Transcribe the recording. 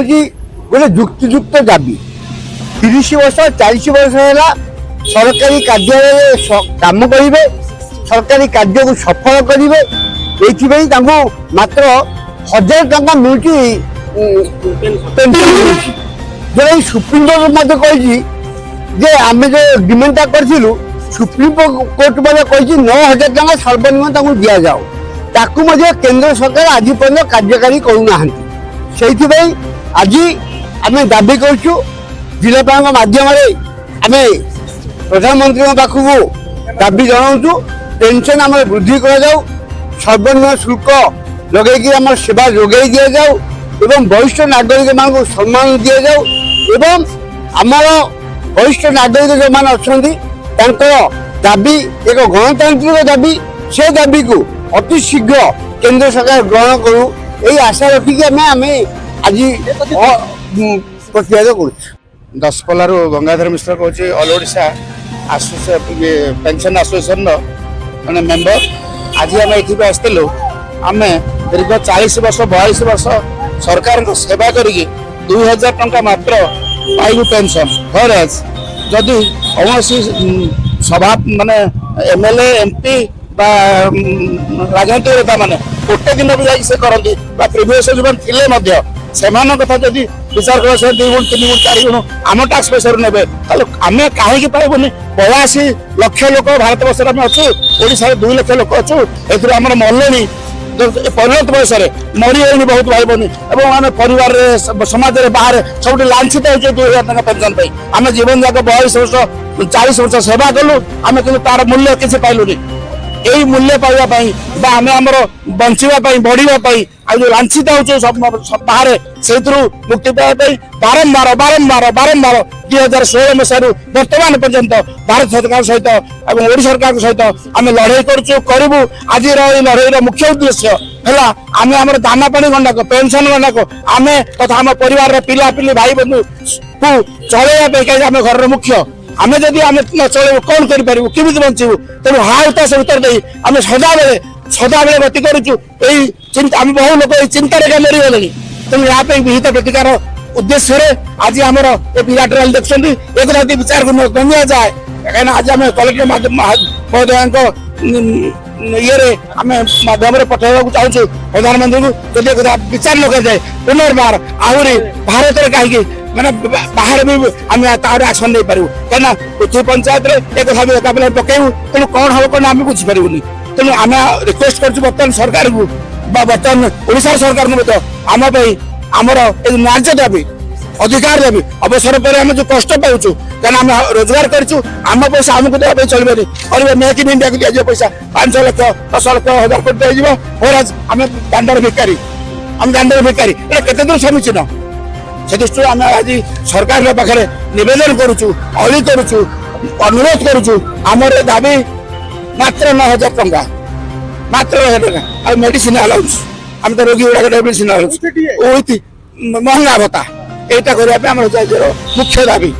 हूँ गोटे युक्तियुक्त दाबी 30 वर्ष 40 वर्ष है सरकारी कार्यालय काम करेंगे सरकारी कार्य को सफल करेंगे ये मात्र 1000 टंका मिलूँ पेंशन जो सुप्रीमकोर्ट कही आम जो डिमांडा करूँ सुप्रीमकोर्ट कही 9000 टंका सर्वनिम्न दि जाओ ताकू केंद्र सरकार आज पर्यटन कार्यकारी करूना से आज आम दाबी करूँ जिलापाल माध्यम आम प्रधानमंत्री पाखक दाबी जनाऊँ पेंशन आम वृद्धि कर सर्वनिम्न शुल्क लगे आम सेवा जोगाई दि जाऊ एवं वरिष्ठ नागरिक मान सम्मान दि जाऊ एवं आमर वरिष्ठ नागरिक जो मान अच्छा दाबी एक गणतांत्रिक दाबी से दाबी को अति शीघ्र केंद्र सरकार ग्रहण करूँ यही आशा रखिक आम आज प्रतिवाद कर दशपल्ला गंगाधर मिश्र कौच ऑल ओडिशा पेंशन एसोसिएशन मैंने मेम्बर आज आम ये आसलु आम दीर्घ 40 वर्ष 42 वर्ष सरकार को सेवा करी 2000 टंका मात्र पाइबू पेंशन फर एज जदि कौन सभा माने एमएलए एमपी राजनीतिक नेता मैंने गोटे दिन भी जाए करती प्रिवियस थे से कथा जदि विचार कर 2 गुण 3 गुण 4 गुण आम टैक्स पैसा ने आम कहीं पाइबुनि 82 लाख लोक भारत वर्ष में अच्छु ओडिशा 2 लाख लोक अच्छु एम मल्ले परिणत बयस मरीगले बहुत भाई बनी और आम परिवार समाज बाहर सब लांछित हो 2000 टका पेंशन आम जीवन जाक 22 वर्ष 40 वर्ष सेवा कलु आम कि तार मूल्य किसी पाइलुनि यही मूल्य पाइबापी आम आमर बचाई बढ़ाई आज जो लांछित हो बाहर से मुक्ति पाइबापी बारंबार बारंबार बारंबार 2016 मसीह वर्तमान पर्यंत भारत सरकार सहित ओडिशा सरकार सहित आम लड़ाई करूँ आज लड़ाई मुख्य उद्देश्य है आम आम दाना पानी गंडाक पेंशन गंडाक आम तथा आम परिवार पिला पिली भाई बंधु को चलैया आम घर मुख्य आम जदि आम न चल कौन करूँ केमी बचू तेणु हाउताश भर दे आम सदा बेले गति करुचु आम बहु लोग चिंतार मरीगले तेणु यहाँ विहित प्रतिकार उद्देश्य आज आमर विराट रैली देखते एक राति विचार को गंगा जाए कहीं आज आम कलेक्टर महोदय ये आम माध्यम पठाइबा चाहूँ प्रधानमंत्री को जब विचार लगे जाए पुनर्बार आहरी भारत में कहीं मैंने बाहर भी आम तार एक्शन नहीं पारू कहीं पृथ्वी पंचायत एक पकेबू तेणु कौन हम कौन आम बुझीपारूनी तेणु आम रिक्वेस्ट कर बर्तमान सरकार को बर्तमान ओडिशा सरकार को आम आमर न्याय दाबी अधिकार दाबी अवसर पर आम जो कष्ट पाचु कहीं आम रोजगार करूँ आम पैसा आमको देवाई चलवे और मेक इन इंडिया को दिया पैसा 5 लाख 10 लाख 1000 कोटी दिज्व और आज आम दांडर भिकारी केते दूर समीचीन से दृष्टि आम आज सरकार पाखे नवेदन करुचु अली करुचु अनुरोध करुचु आमर दाबी मात्र 9000 टंका मात्र 9000 टंका और मेडिसिन अलाउंस आम तो रोगी गुड़ाक मेडिसिन अलाउंस महंगा भत्ता यहाँ मुख्य दाबी।